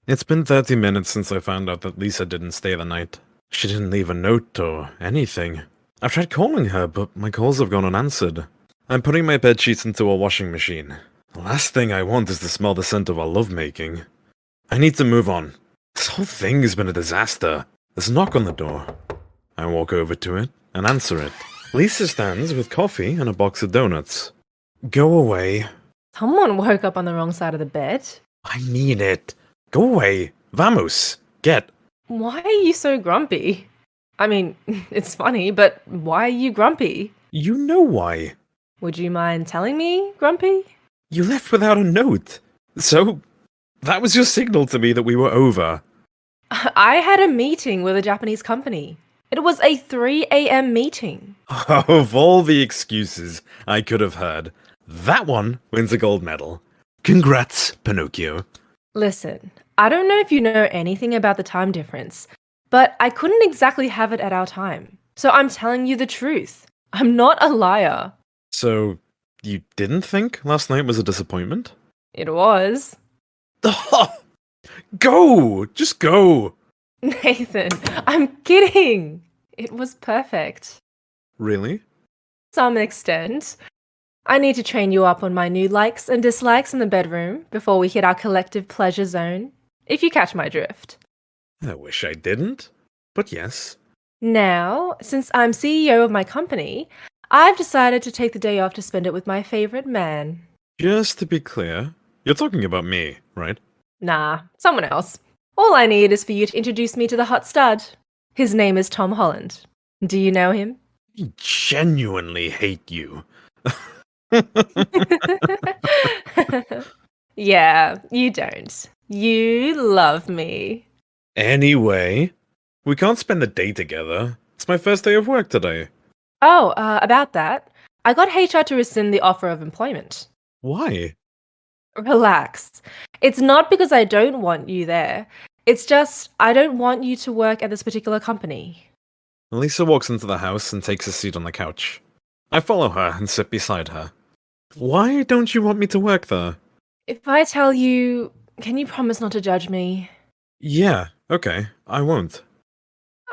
It's been 30 minutes since I found out that Lisa didn't stay the night. She didn't leave a note or anything. I've tried calling her, but my calls have gone unanswered. I'm putting my bed sheets into a washing machine. The last thing I want is to smell the scent of our lovemaking. I need to move on. This whole thing has been a disaster. There's a knock on the door. I walk over to it and answer it. Lisa stands with coffee and a box of donuts. Go away. Someone woke up on the wrong side of the bed. I mean it. Go away. Vamos. Get. Why are you so grumpy? I mean, it's funny, but why are you grumpy? You know why. Would you mind telling me, Grumpy? You left without a note. So, that was your signal to me that we were over. I had a meeting with a Japanese company. It was a 3 a.m. meeting. Of all the excuses I could have heard, that one wins a gold medal. Congrats, Pinocchio. Listen, I don't know if you know anything about the time difference, but I couldn't exactly have it at our time. So I'm telling you the truth. I'm not a liar. So, you didn't think last night was a disappointment? It was. Go! Just go! Nathan, I'm kidding. It was perfect. Really? To some extent. I need to train you up on my new likes and dislikes in the bedroom before we hit our collective pleasure zone, if you catch my drift. I wish I didn't, but yes. Now, since I'm CEO of my company, I've decided to take the day off to spend it with my favorite man. Just to be clear, you're talking about me, right? Nah, someone else. All I need is for you to introduce me to the hot stud. His name is Tom Holland. Do you know him? I genuinely hate you. Yeah, you don't. You love me. Anyway, we can't spend the day together. It's my first day of work today. Oh, about that. I got HR to rescind the offer of employment. Why? Relax. It's not because I don't want you there. It's just I don't want you to work at this particular company. Lisa walks into the house and takes a seat on the couch. I follow her and sit beside her. Why don't you want me to work there? If I tell you, can you promise not to judge me? Yeah, okay, I won't.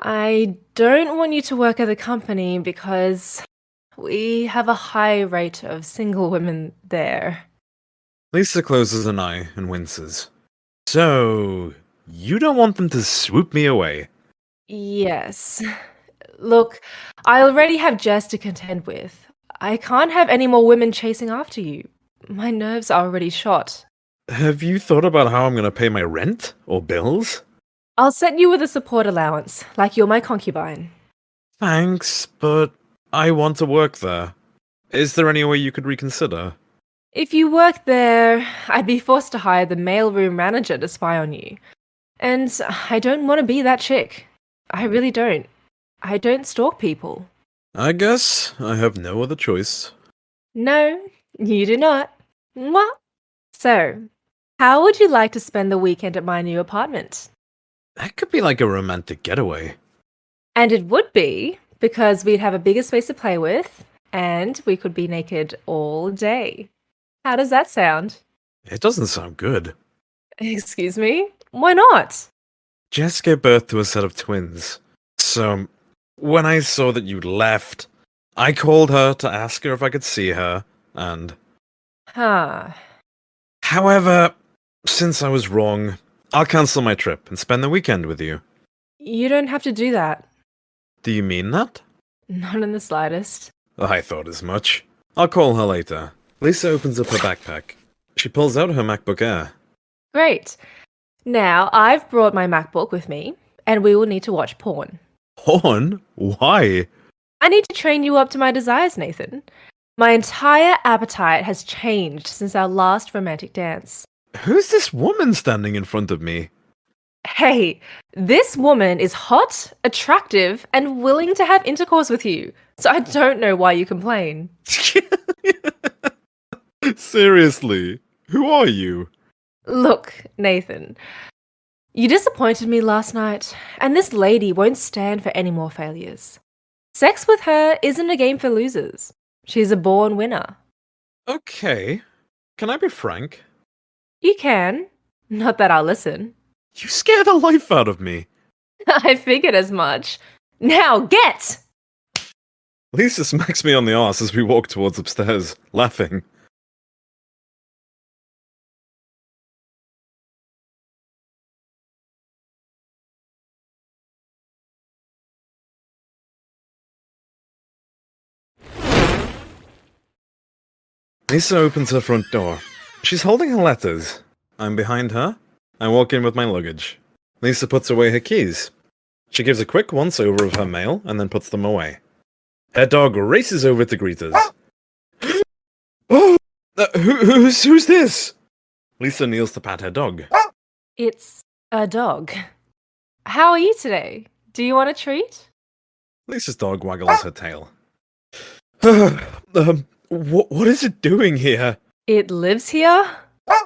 I don't want you to work at the company because we have a high rate of single women there. Lisa closes an eye and winces. So, you don't want them to swoop me away? Yes. Look, I already have Jess to contend with. I can't have any more women chasing after you. My nerves are already shot. Have you thought about how I'm gonna pay my rent? Or bills? I'll set you with a support allowance, like you're my concubine. Thanks, but I want to work there. Is there any way you could reconsider? If you worked there, I'd be forced to hire the mailroom manager to spy on you. And I don't want to be that chick. I really don't. I don't stalk people. I guess I have no other choice. No, you do not. Mwah. So, how would you like to spend the weekend at my new apartment? That could be like a romantic getaway. And it would be, because we'd have a bigger space to play with, and we could be naked all day. How does that sound? It doesn't sound good. Excuse me? Why not? Jess gave birth to a set of twins. So, when I saw that you'd left, I called her to ask her if I could see her, and... Huh. However, since I was wrong, I'll cancel my trip and spend the weekend with you. You don't have to do that. Do you mean that? Not in the slightest. I thought as much. I'll call her later. Lisa opens up her backpack. She pulls out her MacBook Air. Great. Now, I've brought my MacBook with me, and we will need to watch porn. Porn? Why? I need to train you up to my desires, Nathan. My entire appetite has changed since our last romantic dance. Who's this woman standing in front of me? Hey, this woman is hot, attractive, and willing to have intercourse with you, so I don't know why you complain. Seriously, who are you? Look, Nathan, you disappointed me last night, and this lady won't stand for any more failures. Sex with her isn't a game for losers. She's a born winner. Okay, can I be frank? You can. Not that I'll listen. You scare the life out of me. I figured as much. Now get! Lisa smacks me on the arse as we walk towards upstairs, laughing. Lisa opens her front door. She's holding her letters. I'm behind her. I walk in with my luggage. Lisa puts away her keys. She gives a quick once-over of her mail and then puts them away. Her dog races over to greet us. Oh! Who's this? Lisa kneels to pat her dog. It's a dog. How are you today? Do you want a treat? Lisa's dog waggles her tail. What is it doing here? It lives here?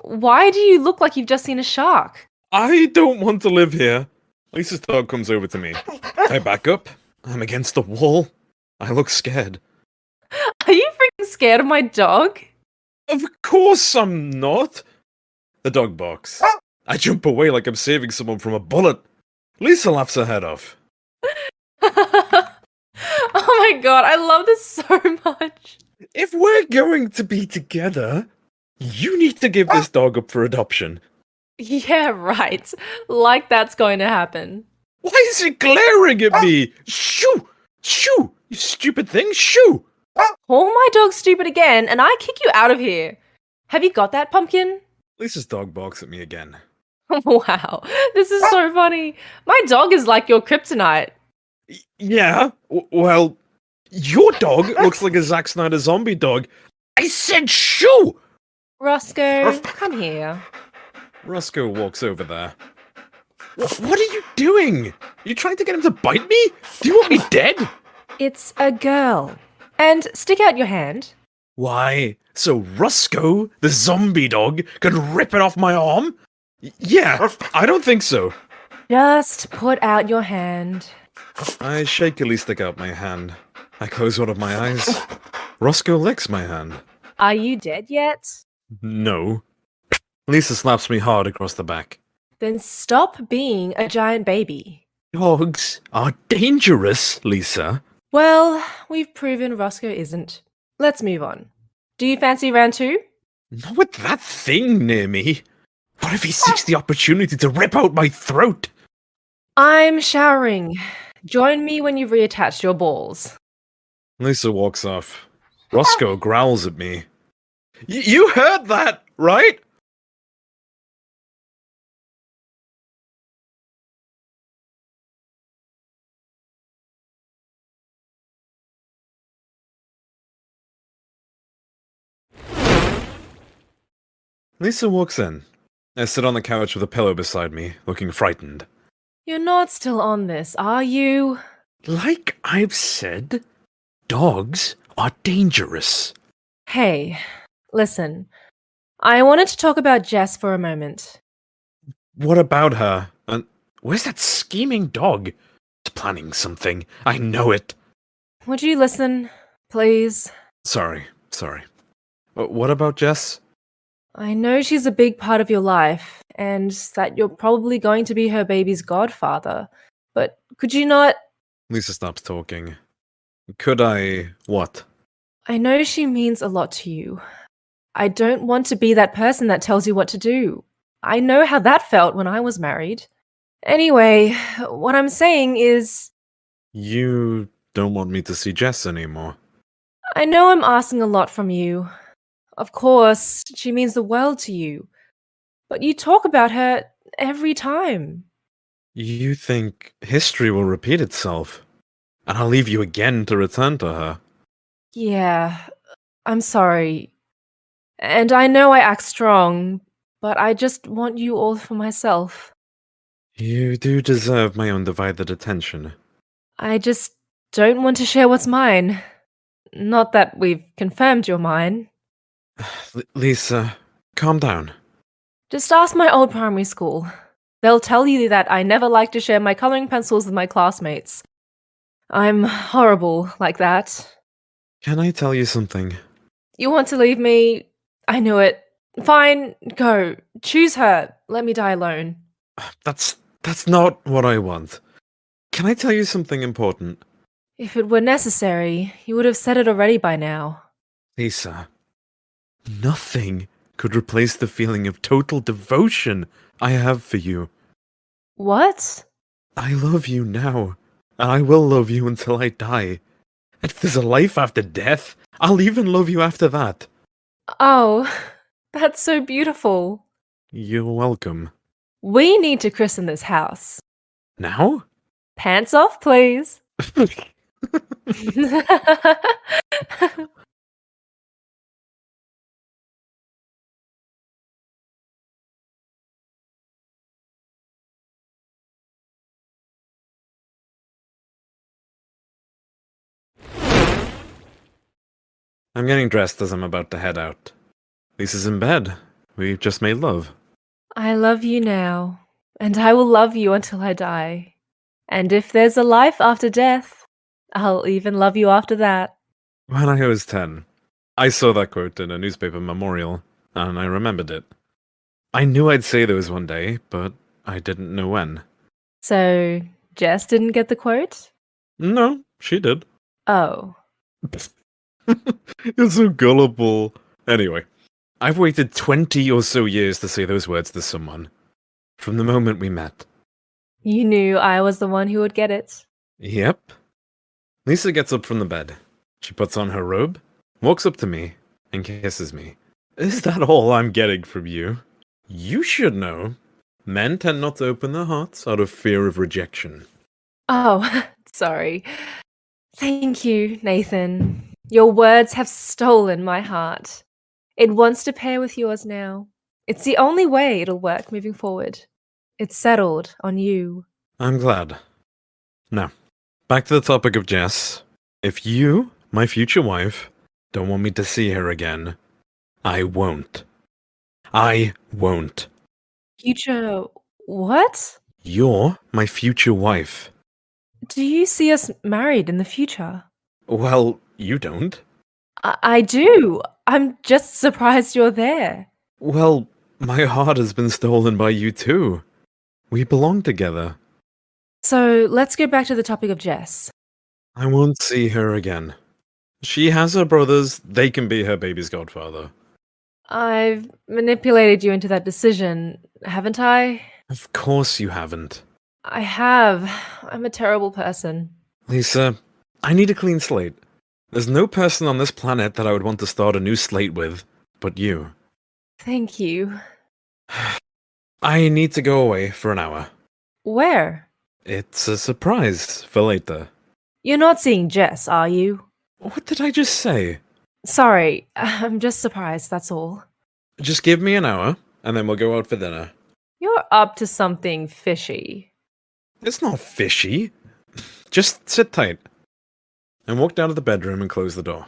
Why do you look like you've just seen a shark? I don't want to live here. Lisa's dog comes over to me. I back up. I'm against the wall. I look scared. Are you freaking scared of my dog? Of course I'm not. The dog barks. I jump away like I'm saving someone from a bullet. Lisa laughs her head off. Oh my god, I love this so much. If we're going to be together, you need to give this dog up for adoption. Yeah, right. Like that's going to happen. Why is it glaring at me? Shoo! Shoo! You stupid thing! Shoo! Call my dog stupid again and I kick you out of here. Have you got that, Pumpkin? Lisa's dog barks at me again. Wow, this is so funny. My dog is like your kryptonite. Yeah, well, your dog looks like a Zack Snyder zombie dog. I said shoo! Roscoe, come here. Roscoe walks over there. What are you doing? You trying to get him to bite me? Do you want me dead? It's a girl. And stick out your hand. Why? So Roscoe, the zombie dog, can rip it off my arm? Yeah, I don't think so. Just put out your hand. I shakily stick out my hand. I close one of my eyes. Roscoe licks my hand. Are you dead yet? No. Lisa slaps me hard across the back. Then stop being a giant baby. Dogs are dangerous, Lisa. Well, we've proven Roscoe isn't. Let's move on. Do you fancy round 2? Not with that thing near me. What if he seeks the opportunity to rip out my throat? I'm showering. Join me when you've reattached your balls. Lisa walks off. Roscoe growls at me. You heard that, right? Lisa walks in. I sit on the couch with a pillow beside me, looking frightened. You're not still on this, are you? Like I've said, dogs are dangerous. Hey, listen. I wanted to talk about Jess for a moment. What about her? And where's that scheming dog? It's planning something. I know it. Would you listen, please? Sorry. What about Jess? I know she's a big part of your life, and that you're probably going to be her baby's godfather. But could you not? Lisa stops talking. Could I... what? I know she means a lot to you. I don't want to be that person that tells you what to do. I know how that felt when I was married. Anyway, what I'm saying is... You don't want me to see Jess anymore. I know I'm asking a lot from you. Of course, she means the world to you. But you talk about her every time. You think history will repeat itself, and I'll leave you again to return to her. Yeah, I'm sorry. And I know I act strong, but I just want you all for myself. You do deserve my undivided attention. I just don't want to share what's mine. Not that we've confirmed you're mine. Lisa, calm down. Just ask my old primary school. They'll tell you that I never like to share my coloring pencils with my classmates. I'm horrible like that. Can I tell you something? You want to leave me? I knew it. Fine, go. Choose her. Let me die alone. That's not what I want. Can I tell you something important? If it were necessary, you would have said it already by now. Lisa, nothing could replace the feeling of total devotion I have for you. What? I love you now, and I will love you until I die. If there's a life after death, I'll even love you after that. Oh, that's so beautiful. You're welcome. We need to christen this house. Now? Pants off, please. I'm getting dressed as I'm about to head out. Lisa's in bed. We've just made love. I love you now, and I will love you until I die. And if there's a life after death, I'll even love you after that. When I was 10, I saw that quote in a newspaper memorial, and I remembered it. I knew I'd say those one day, but I didn't know when. So, Jess didn't get the quote? No, she did. Oh. You're so gullible. Anyway, I've waited 20 or so years to say those words to someone. From the moment we met. You knew I was the one who would get it. Yep. Lisa gets up from the bed. She puts on her robe, walks up to me, and kisses me. Is that all I'm getting from you? You should know. Men tend not to open their hearts out of fear of rejection. Oh, sorry. Thank you, Nathan. Your words have stolen my heart. It wants to pair with yours now. It's the only way it'll work moving forward. It's settled on you. I'm glad. Now, back to the topic of Jess. If you, my future wife, don't want me to see her again, I won't. I won't. Future. What? You're my future wife. Do you see us married in the future? Well, you don't. I do. I'm just surprised you're there. Well, my heart has been stolen by you too. We belong together. So let's go back to the topic of Jess. I won't see her again. She has her brothers, they can be her baby's godfather. I've manipulated you into that decision, haven't I? Of course you haven't. I have. I'm a terrible person. Lisa, I need a clean slate. There's no person on this planet that I would want to start a new slate with, but you. Thank you. I need to go away for an hour. Where? It's a surprise for later. You're not seeing Jess, are you? What did I just say? Sorry, I'm just surprised, that's all. Just give me an hour, and then we'll go out for dinner. You're up to something fishy. It's not fishy. Just sit tight. And walk down to the bedroom and close the door.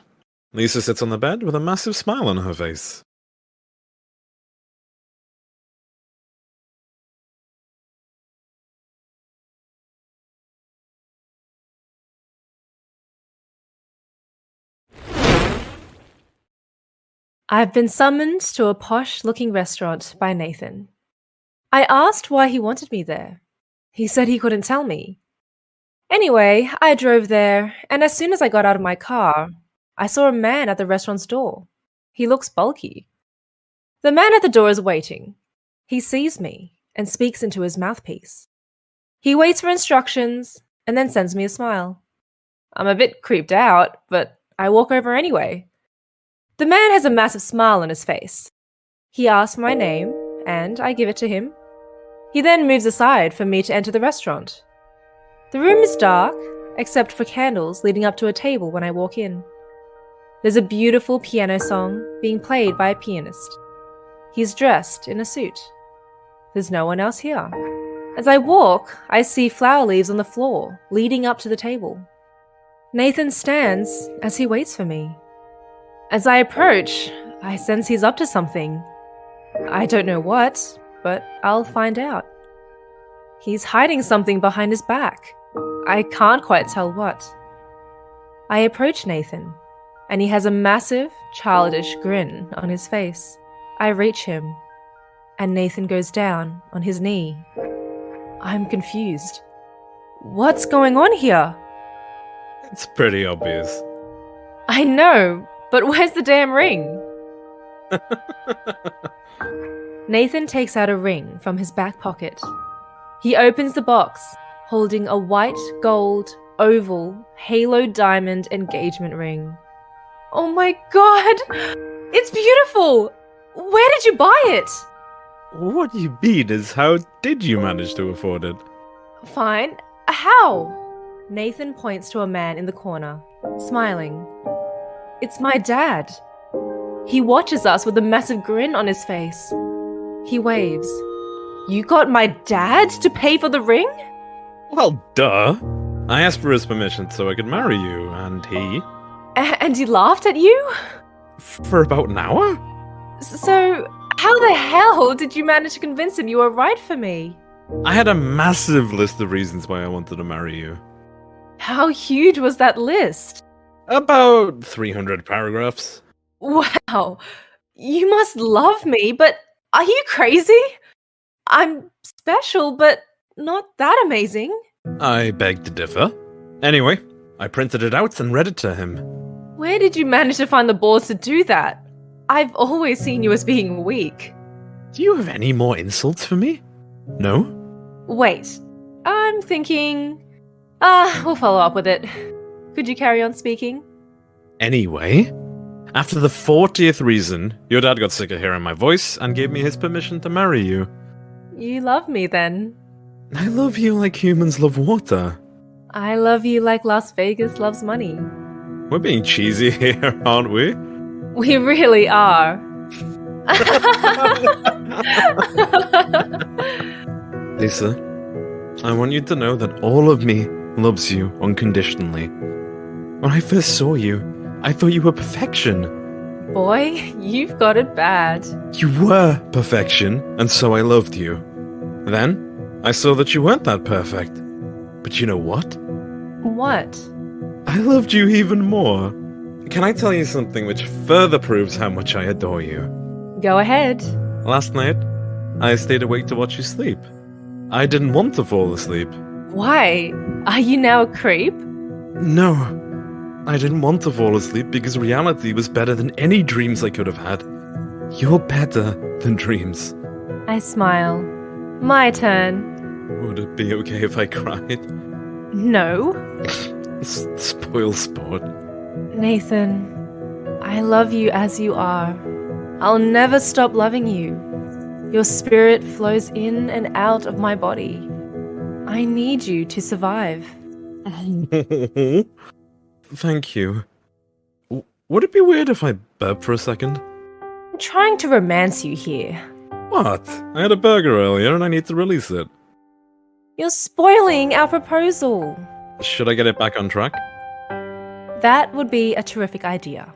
Lisa sits on the bed with a massive smile on her face. I've been summoned to a posh-looking restaurant by Nathan. I asked why he wanted me there. He said he couldn't tell me. Anyway, I drove there, and as soon as I got out of my car, I saw a man at the restaurant's door. He looks bulky. The man at the door is waiting. He sees me and speaks into his mouthpiece. He waits for instructions and then sends me a smile. I'm a bit creeped out, but I walk over anyway. The man has a massive smile on his face. He asks my name, and I give it to him. He then moves aside for me to enter the restaurant. The room is dark, except for candles leading up to a table when I walk in. There's a beautiful piano song being played by a pianist. He's dressed in a suit. There's no one else here. As I walk, I see flower leaves on the floor, leading up to the table. Nathan stands as he waits for me. As I approach, I sense he's up to something. I don't know what, but I'll find out. He's hiding something behind his back. I can't quite tell what. I approach Nathan, and he has a massive, childish grin on his face. I reach him, and Nathan goes down on his knee. I'm confused. What's going on here? It's pretty obvious. I know, but where's the damn ring? Nathan takes out a ring from his back pocket. He opens the box, holding a white, gold, oval, halo diamond engagement ring. Oh my god! It's beautiful! Where did you buy it? What you mean is, how did you manage to afford it? Fine. How? Nathan points to a man in the corner, smiling. It's my dad. He watches us with a massive grin on his face. He waves. You got my dad to pay for the ring? Well, duh. I asked for his permission so I could marry you, and he... And he laughed at you? For about an hour? So, how the hell did you manage to convince him you were right for me? I had a massive list of reasons why I wanted to marry you. How huge was that list? About 300 paragraphs. Wow. You must love me, but are you crazy? I'm special, but not that amazing. I beg to differ. Anyway, I printed it out and read it to him. Where did you manage to find the balls to do that? I've always seen you as being weak. Do you have any more insults for me? No? Wait, I'm thinking... we'll follow up with it. Could you carry on speaking? Anyway, after the 40th reason, your dad got sick of hearing my voice and gave me his permission to marry you. You love me then. I love you like humans love water. I love you like Las Vegas loves money. We're being cheesy here, aren't we? We really are. Lisa, I want you to know that all of me loves you unconditionally. When I first saw you, I thought you were perfection. Boy, you've got it bad. You were perfection, and so I loved you. Then, I saw that you weren't that perfect. But you know what? What? I loved you even more. Can I tell you something which further proves how much I adore you? Go ahead. Last night, I stayed awake to watch you sleep. I didn't want to fall asleep. Why? Are you now a creep? No. I didn't want to fall asleep because reality was better than any dreams I could have had. You're better than dreams. I smile. My turn. Would it be okay if I cried? No. Spoil sport. Nathan, I love you as you are. I'll never stop loving you. Your spirit flows in and out of my body. I need you to survive. Thank you. Would it be weird if I burp for a second? I'm trying to romance you here. What? I had a burger earlier and I need to release it. You're spoiling our proposal. Should I get it back on track? That would be a terrific idea.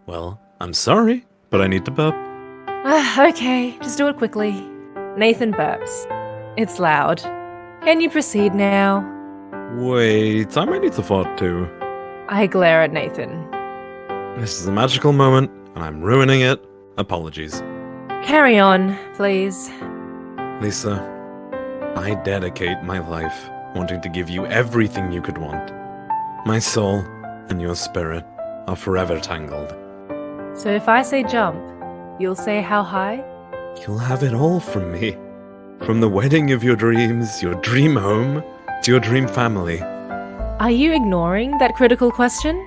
Well, I'm sorry, but I need to burp. Okay, just do it quickly. Nathan burps. It's loud. Can you proceed now? Wait, I might need to fart too. I glare at Nathan. This is a magical moment, and I'm ruining it. Apologies. Carry on, please. Lisa, I dedicate my life wanting to give you everything you could want. My soul and your spirit are forever tangled. So if I say jump, you'll say how high? You'll have it all from me. From the wedding of your dreams, your dream home, to your dream family. Are you ignoring that critical question?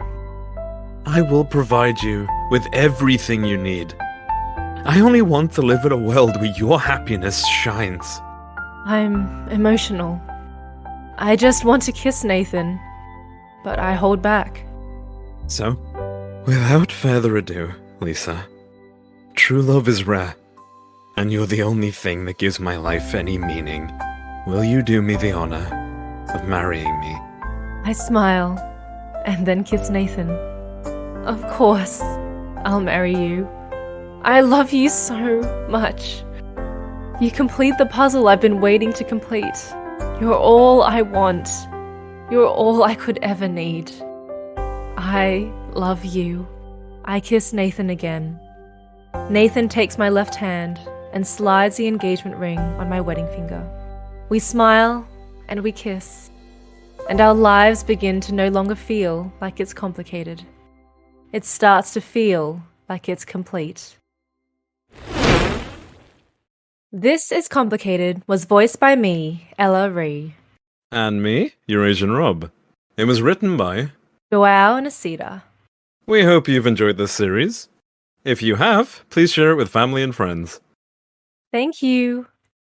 I will provide you with everything you need. I only want to live in a world where your happiness shines. I'm emotional. I just want to kiss Nathan, but I hold back. So, without further ado, Lisa, true love is rare, and you're the only thing that gives my life any meaning. Will you do me the honor of marrying me? I smile, and then kiss Nathan. Of course, I'll marry you. I love you so much. You complete the puzzle I've been waiting to complete. You're all I want. You're all I could ever need. I love you. I kiss Nathan again. Nathan takes my left hand and slides the engagement ring on my wedding finger. We smile and we kiss, and our lives begin to no longer feel like it's complicated. It starts to feel like it's complete. This is Complicated was voiced by me, Ella Rhee. And me, EurasianRob. It was written by... Joao Nsita. We hope you've enjoyed this series. If you have, please share it with family and friends. Thank you.